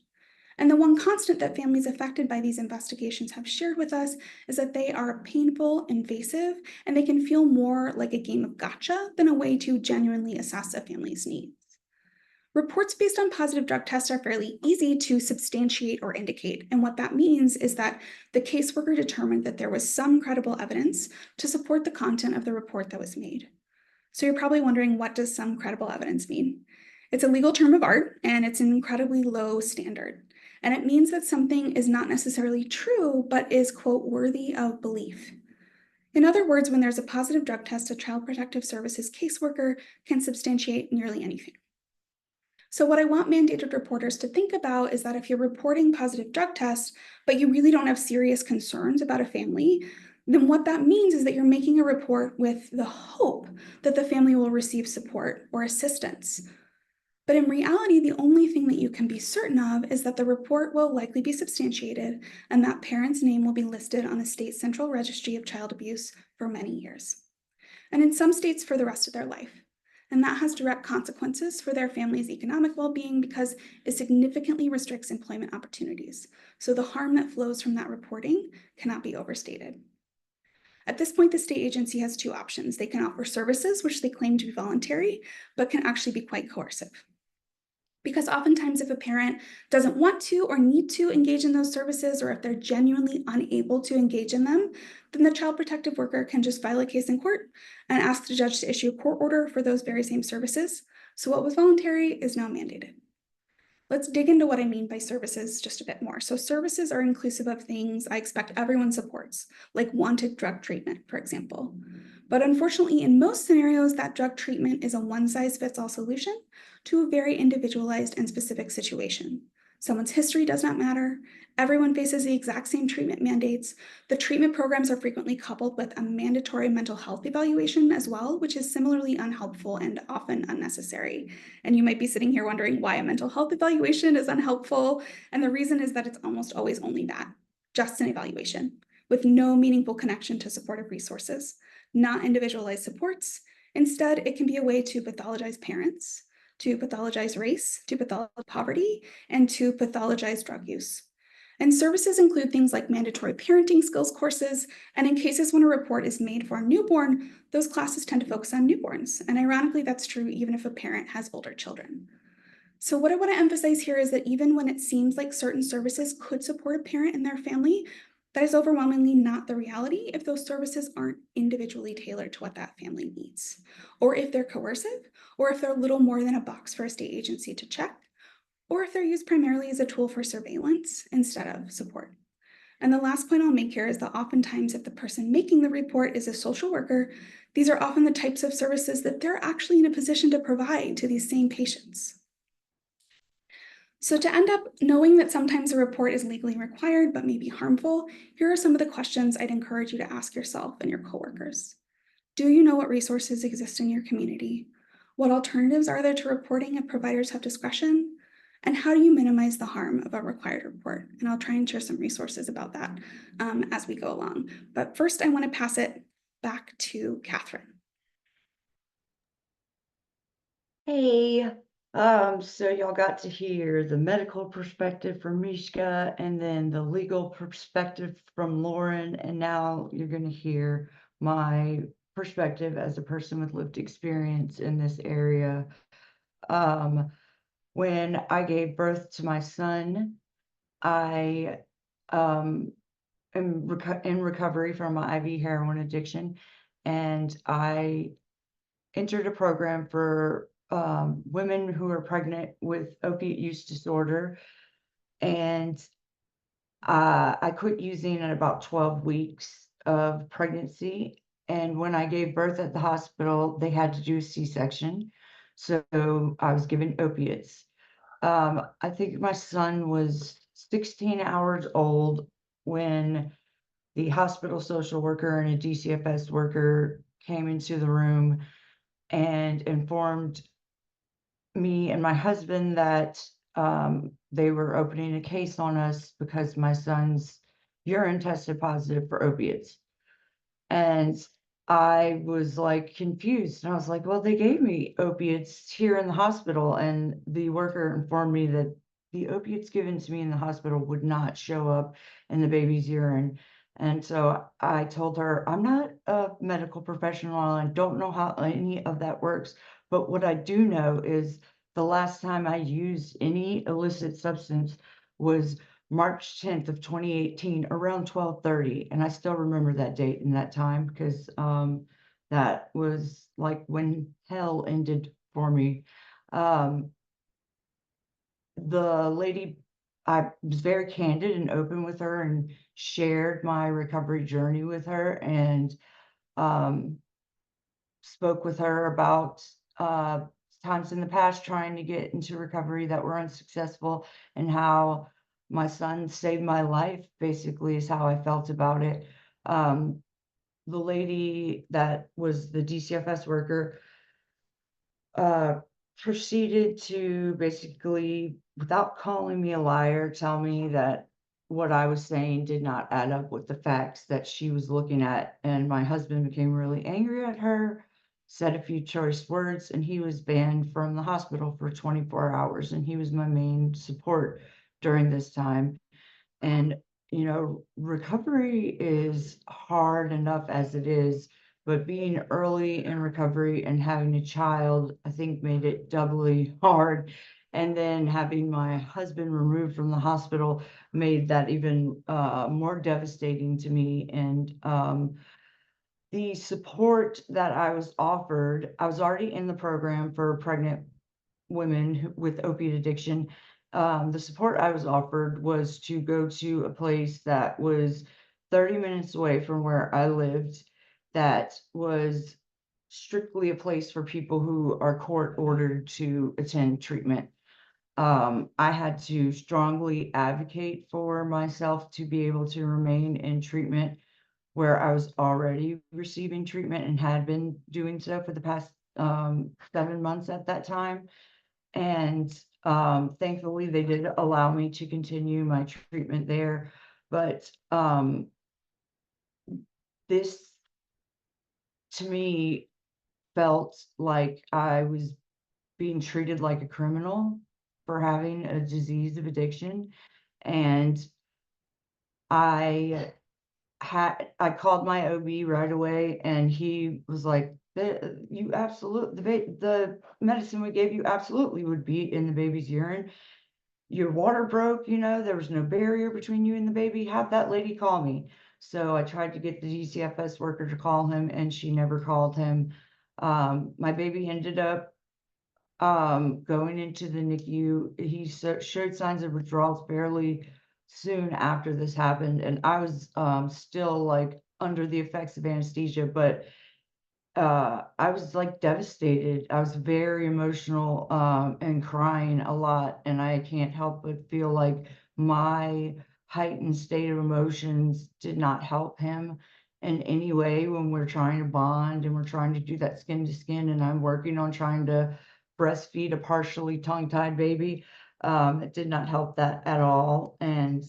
And the one constant that families affected by these investigations have shared with us is that they are painful, invasive, and they can feel more like a game of gotcha than a way to genuinely assess a family's needs. Reports based on positive drug tests are fairly easy to substantiate or indicate. And what that means is that the caseworker determined that there was some credible evidence to support the content of the report that was made. So you're probably wondering, what does some credible evidence mean? It's a legal term of art, and it's an incredibly low standard. And it means that something is not necessarily true, but is, quote, worthy of belief. In other words, when there's a positive drug test, a Child Protective Services caseworker can substantiate nearly anything. So what I want mandated reporters to think about is that if you're reporting positive drug tests, but you really don't have serious concerns about a family, then what that means is that you're making a report with the hope that the family will receive support or assistance. But in reality, the only thing that you can be certain of is that the report will likely be substantiated and that parent's name will be listed on the state central registry of child abuse for many years, and in some states for the rest of their life. And that has direct consequences for their family's economic well-being because it significantly restricts employment opportunities. So the harm that flows from that reporting cannot be overstated. At this point, the state agency has two options. They can offer services, which they claim to be voluntary, but can actually be quite coercive. Because oftentimes if a parent doesn't want to or need to engage in those services, or if they're genuinely unable to engage in them, then the child protective worker can just file a case in court and ask the judge to issue a court order for those very same services. So what was voluntary is now mandated. Let's dig into what I mean by services just a bit more. So services are inclusive of things I expect everyone supports, like wanted drug treatment, for example. But unfortunately, in most scenarios, that drug treatment is a one-size-fits-all solution to a very individualized and specific situation. Someone's history does not matter. Everyone faces the exact same treatment mandates. The treatment programs are frequently coupled with a mandatory mental health evaluation as well, which is similarly unhelpful and often unnecessary. And you might be sitting here wondering why a mental health evaluation is unhelpful. And the reason is that it's almost always only that, just an evaluation, with no meaningful connection to supportive resources, not individualized supports. Instead, it can be a way to pathologize parents, to pathologize race, to pathologize poverty, and to pathologize drug use. And services include things like mandatory parenting skills courses, and in cases when a report is made for a newborn, those classes tend to focus on newborns. And ironically, that's true even if a parent has older children. So what I want to emphasize here is that even when it seems like certain services could support a parent and their family, that is overwhelmingly not the reality if those services aren't individually tailored to what that family needs, or if they're coercive, or if they're little more than a box for a state agency to check, or if they're used primarily as a tool for surveillance instead of support. And the last point I'll make here is that oftentimes if the person making the report is a social worker, these are often the types of services that they're actually in a position to provide to these same patients. So to end up knowing that sometimes a report is legally required but may be harmful, here are some of the questions I'd encourage you to ask yourself and your coworkers. Do you know what resources exist in your community? What alternatives are there to reporting if providers have discretion? And how do you minimize the harm of a required report? And I'll try and share some resources about that as we go along. But first, I want to pass it back to Catherine. Hey, so y'all got to hear the medical perspective from Mishka and then the legal perspective from Lauren, and now you're going to hear my perspective as a person with lived experience in this area. When I gave birth to my son, I am in recovery from my IV heroin addiction, and I entered a program for women who are pregnant with opiate use disorder, and I quit using at about 12 weeks of pregnancy. And when I gave birth at the hospital, they had to do a C-section, so I was given opiates. I think my son was 16 hours old when the hospital social worker and a DCFS worker came into the room and informed me and my husband that they were opening a case on us because my son's urine tested positive for opiates. And I was like confused, and I was like, well, they gave me opiates here in the hospital. And the worker informed me that the opiates given to me in the hospital would not show up in the baby's urine. And so I told her, I'm not a medical professional. I don't know how any of that works. But what I do know is the last time I used any illicit substance was March 10th of 2018, around 12:30. And I still remember that date and that time because that was like when hell ended for me. Um, the lady, I was very candid and open with her and shared my recovery journey with her, and um, spoke with her about times in the past trying to get into recovery that were unsuccessful, and how my son saved my life, basically, is how I felt about it. The lady that was the DCFS worker uh, proceeded to basically, without calling me a liar, tell me that what I was saying did not add up with the facts that she was looking at. And my husband became really angry at her, said a few choice words, and he was banned from the hospital for 24 hours. And he was my main support during this time. And, recovery is hard enough as it is, but being early in recovery and having a child, I think, made it doubly hard. And then having my husband removed from the hospital made that even more devastating to me. And the support that I was offered, I was already in the program for pregnant women with opiate addiction. The support I was offered was to go to a place that was 30 minutes away from where I lived, that was strictly a place for people who are court ordered to attend treatment. I had to strongly advocate for myself to be able to remain in treatment where I was already receiving treatment and had been doing so for the past 7 months at that time. And thankfully, they did allow me to continue my treatment there. But this, to me, felt like I was being treated like a criminal for having a disease of addiction. And I called my OB right away, and he was like, "You absolutely, the medicine we gave you absolutely would be in the baby's urine. Your water broke, there was no barrier between you and the baby. Have that lady call me." So I tried to get the DCFS worker to call him, and she never called him. My baby ended up going into the NICU. He showed signs of withdrawals fairly soon after this happened, and I was still like under the effects of anesthesia, but I was like devastated. I was very emotional, and crying a lot. And I can't help but feel like my heightened state of emotions did not help him in any way when we're trying to bond and we're trying to do that skin to skin. And I'm working on trying to breastfeed a partially tongue-tied baby. It did not help that at all. And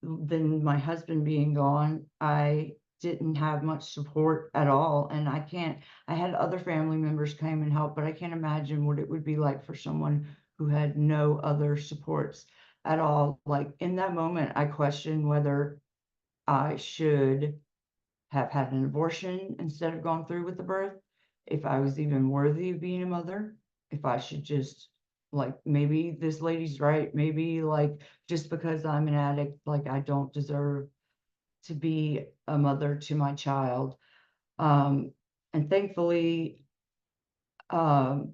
then my husband being gone, I didn't have much support at all. And I had other family members come and help, but I can't imagine what it would be like for someone who had no other supports at all. Like in that moment, I questioned whether I should have had an abortion instead of gone through with the birth, if I was even worthy of being a mother, if I should just, like, maybe this lady's right, maybe like just because I'm an addict, like I don't deserve to be a mother to my child. Um, and thankfully, um,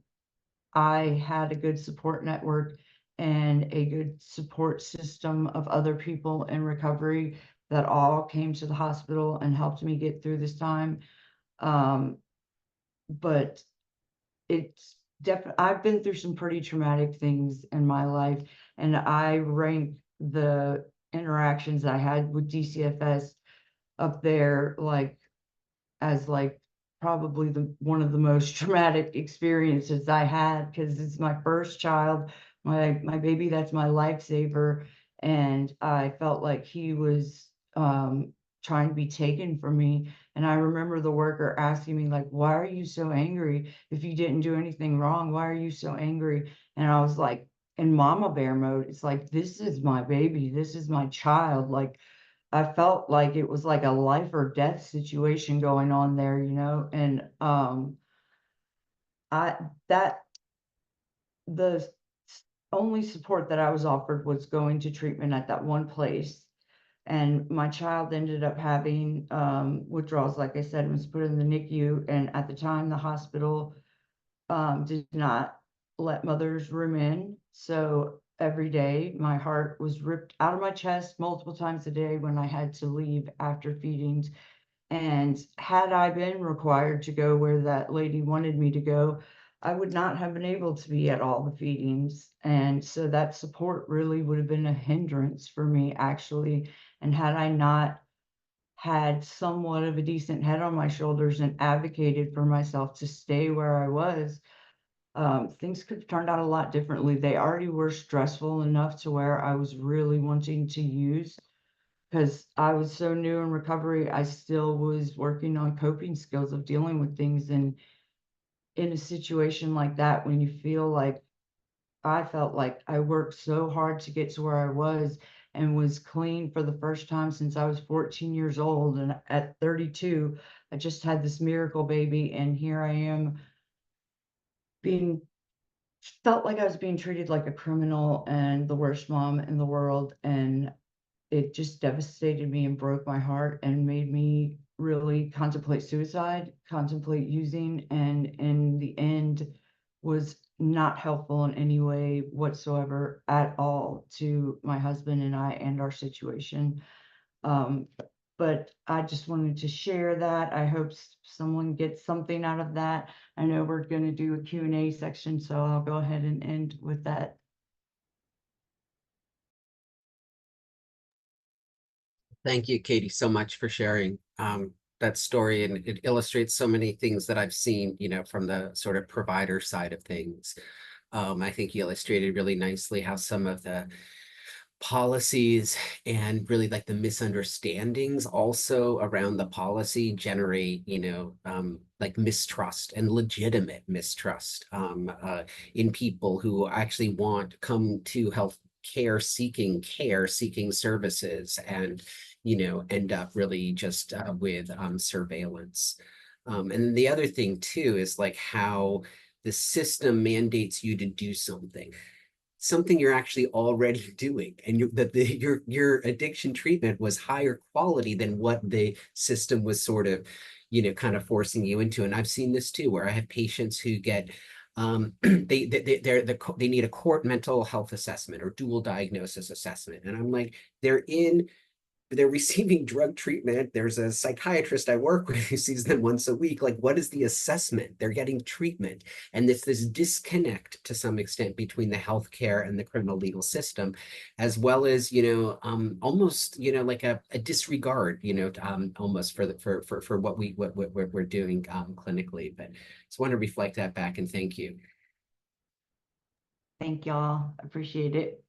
I had a good support network and a good support system of other people in recovery that all came to the hospital and helped me get through this time. Um, but it's definitely, I've been through some pretty traumatic things in my life, and I rank the interactions I had with DCFS up there, like as like probably one of the most traumatic experiences I had, because it's my first child, my baby, that's my lifesaver. And I felt like he was trying to be taken from me. And I remember the worker asking me, like, why are you so angry? If you didn't do anything wrong, why are you so angry? And I was like, in mama bear mode, it's like, this is my baby, this is my child. Like, I felt like it was like a life or death situation going on there, you know. And I that the only support that I was offered was going to treatment at that one place. And my child ended up having withdrawals, like I said, was put in the NICU. And at the time, the hospital did not let mother's room in. So every day my heart was ripped out of my chest multiple times a day when I had to leave after feedings. And had I been required to go where that lady wanted me to go, I would not have been able to be at all the feedings. And so that support really would have been a hindrance for me, actually. And had I not had somewhat of a decent head on my shoulders and advocated for myself to stay where I was, things could have turned out a lot differently. They already were stressful enough to where I was really wanting to use, because I was so new in recovery. I still was working on coping skills of dealing with things. And in a situation like that, when you feel like, I felt like I worked so hard to get to where I was and was clean for the first time since I was 14 years old. And at 32, I just had this miracle baby. And here I am being felt like I was being treated like a criminal and the worst mom in the world. And it just devastated me and broke my heart and made me really contemplate suicide, contemplate using, and in the end was not helpful in any way whatsoever at all to my husband and I and our situation. Um, but I just wanted to share that. I hope someone gets something out of that. I know we're going to do a Q&A section, so I'll go ahead and end with that. Thank you, Katie, so much for sharing that story. And it illustrates so many things that I've seen, you know, from the sort of provider side of things. I think you illustrated really nicely how some of the policies and really like the misunderstandings also around the policy generate, you know, like mistrust and legitimate mistrust in people who actually come to health care, seeking services, and, you know, end up really just with surveillance. And the other thing too is like how the system mandates you to do something you're actually already doing, and your addiction treatment was higher quality than what the system was sort of, you know, kind of forcing you into. And I've seen this too, where I have patients who get they need a court mental health assessment or dual diagnosis assessment, and I'm like, they're receiving drug treatment. There's a psychiatrist I work with who sees them once a week. Like, what is the assessment? They're getting treatment. And this disconnect to some extent between the healthcare and the criminal legal system, as well as, you know, almost, you know, like a disregard, you know, almost for what we're doing clinically. But just want to reflect that back and thank you. Thank y'all. Appreciate it.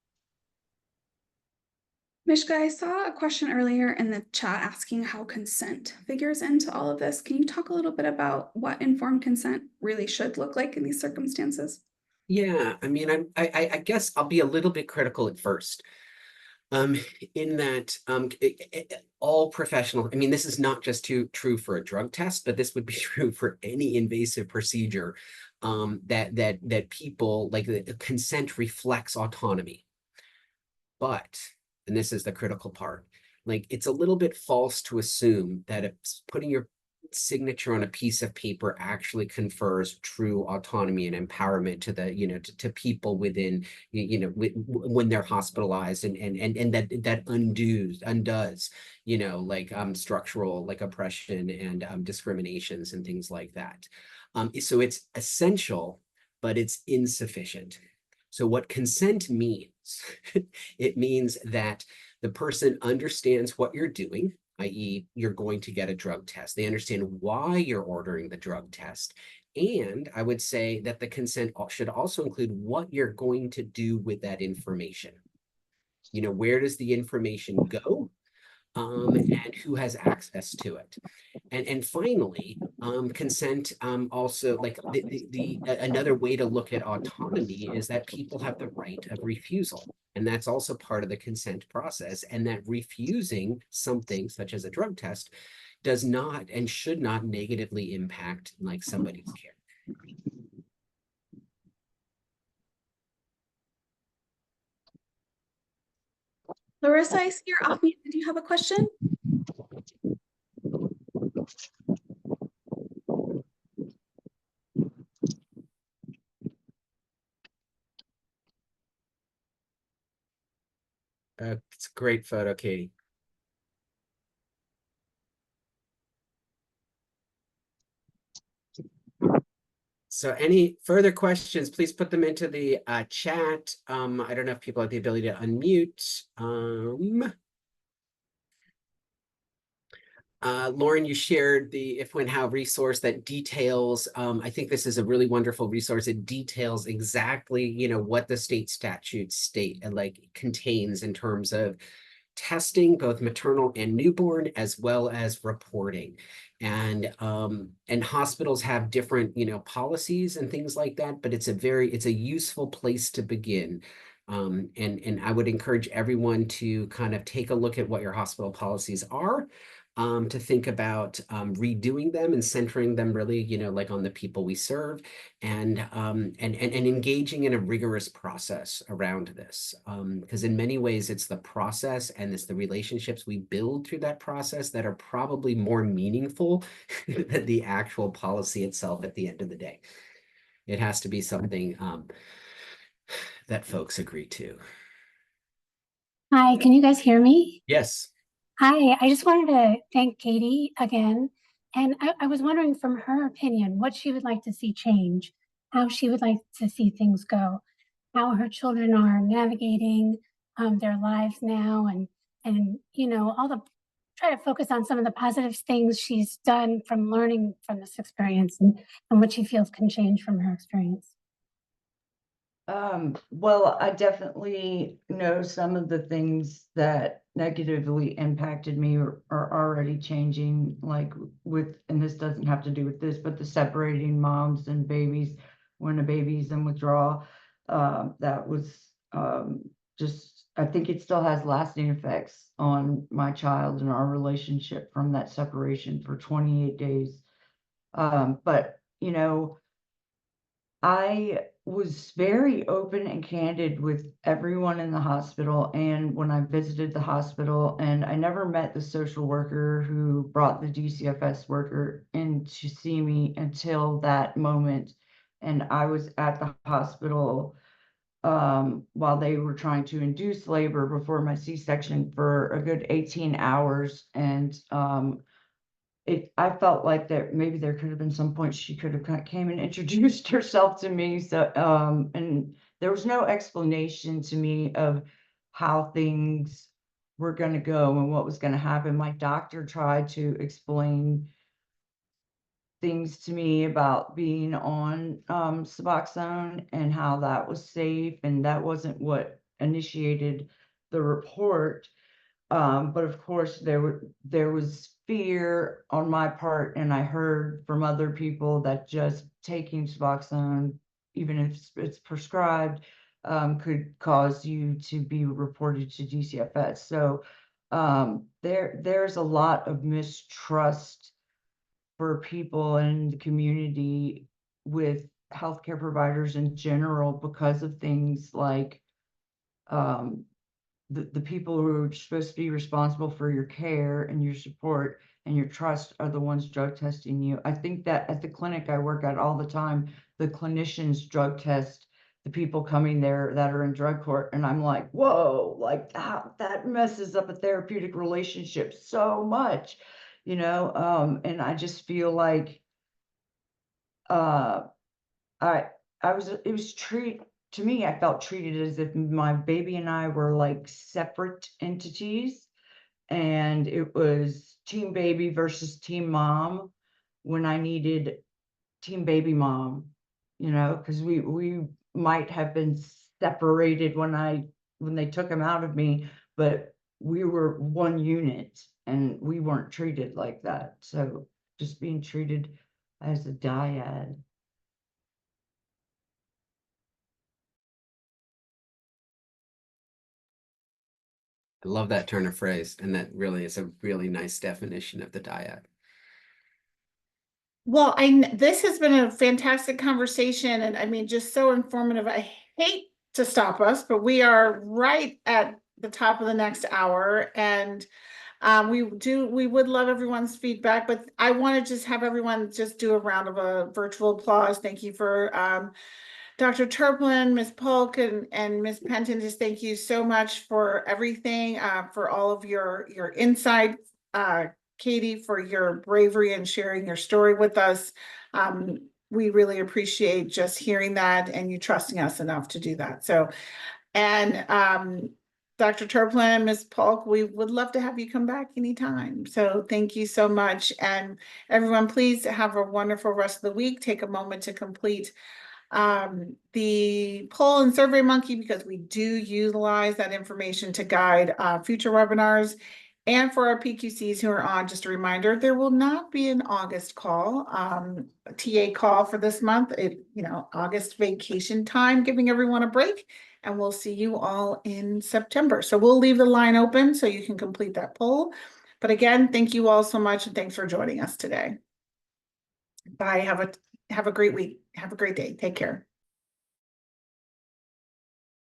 Mishka, I saw a question earlier in the chat asking how consent figures into all of this. Can you talk a little bit about what informed consent really should look like in these circumstances? Yeah, I mean, I guess I'll be a little bit critical at first. In that all professional, I mean, this is not just true for a drug test, but this would be true for any invasive procedure, that people like the consent reflects autonomy. But, and this is the critical part, like it's a little bit false to assume that it's putting your signature on a piece of paper actually confers true autonomy and empowerment to the, you know, to people within, you know, when they're hospitalized, and that undoes, you know, like structural like oppression and discriminations and things like that. So it's essential, but it's insufficient. So what consent means, it means that the person understands what you're doing, i.e. you're going to get a drug test. They understand why you're ordering the drug test. And I would say that the consent should also include what you're going to do with that information. You know, where does the information go? And who has access to it? And finally, consent also, like another way to look at autonomy is that people have the right of refusal. And that's also part of the consent process. And that refusing something such as a drug test does not and should not negatively impact like somebody's care. Larissa, I see you're off mute. Did you have a question? It's a great photo, Katie. So any further questions, please put them into the chat. I don't know if people have the ability to unmute. Lauren, you shared the If, When, How resource that details, I think this is a really wonderful resource. It details exactly, you know, what the state statutes state and like contains in terms of testing, both maternal and newborn, as well as reporting. And hospitals have different, you know, policies and things like that, but it's a useful place to begin. And I would encourage everyone to kind of take a look at what your hospital policies are, to think about redoing them and centering them really, you know, like on the people we serve, and engaging in a rigorous process around this. Because in many ways, it's the process and it's the relationships we build through that process that are probably more meaningful than the actual policy itself at the end of the day. It has to be something that folks agree to. Hi, can you guys hear me? Yes. Hi, I just wanted to thank Katie again. And I was wondering from her opinion, what she would like to see change, how she would like to see things go, how her children are navigating their lives now, and you know, try to focus on some of the positive things she's done from learning from this experience, and what she feels can change from her experience. Well, I definitely know some of the things that negatively impacted me are already changing, like and this doesn't have to do with this, but the separating moms and babies when a baby's in withdrawal. That was just, I think it still has lasting effects on my child and our relationship from that separation for 28 days. But, you know, I was very open and candid with everyone in the hospital and when I visited the hospital, and I never met the social worker who brought the DCFS worker in to see me until that moment. And I was at the hospital while they were trying to induce labor before my C-section for a good 18 hours. And I felt like that maybe there could have been some point she could have kind of came and introduced herself to me. So, and there was no explanation to me of how things were going to go and what was going to happen. My doctor tried to explain things to me about being on Suboxone and how that was safe, and that wasn't what initiated the report. But of course, there was fear on my part, and I heard from other people that just taking Suboxone, even if it's prescribed, could cause you to be reported to DCFS. So there's a lot of mistrust for people in the community with healthcare providers in general because of things like the people who are supposed to be responsible for your care and your support and your trust are the ones drug testing you. I think that at the clinic I work at all the time, the clinicians drug test the people coming there that are in drug court. And I'm like, whoa, like that messes up a therapeutic relationship so much, you know? And I just feel like, I it was to me, I felt treated as if my baby and I were like separate entities. And it was team baby versus team mom when I needed team baby mom, you know, because we might have been separated when they took him out of me, but we were one unit and we weren't treated like that. So just being treated as a dyad. I love that turn of phrase, and that really is a really nice definition of the dyad. Well, this has been a fantastic conversation, and I mean, just so informative. I hate to stop us, but we are right at the top of the next hour, and we would love everyone's feedback, but I want to just have everyone just do a round of a virtual applause. Thank you for Dr. Turplin, Ms. Polk, and Ms. Penton. Just thank you so much for everything, for all of your insight. Katie, for your bravery and sharing your story with us. We really appreciate just hearing that and you trusting us enough to do that. So, and Dr. Turplin, Ms. Polk, we would love to have you come back anytime. So thank you so much. And everyone, please have a wonderful rest of the week. Take a moment to complete the poll and Survey Monkey, because we do utilize that information to guide future webinars. And for our PQCs who are on, just a reminder, there will not be an August call, a TA call for this month. August vacation time, giving everyone a break, and we'll see you all in September. So we'll leave the line open so you can complete that poll. But again, thank you all so much, and thanks for joining us today. Bye. Have a great week. Have a great day. Take care.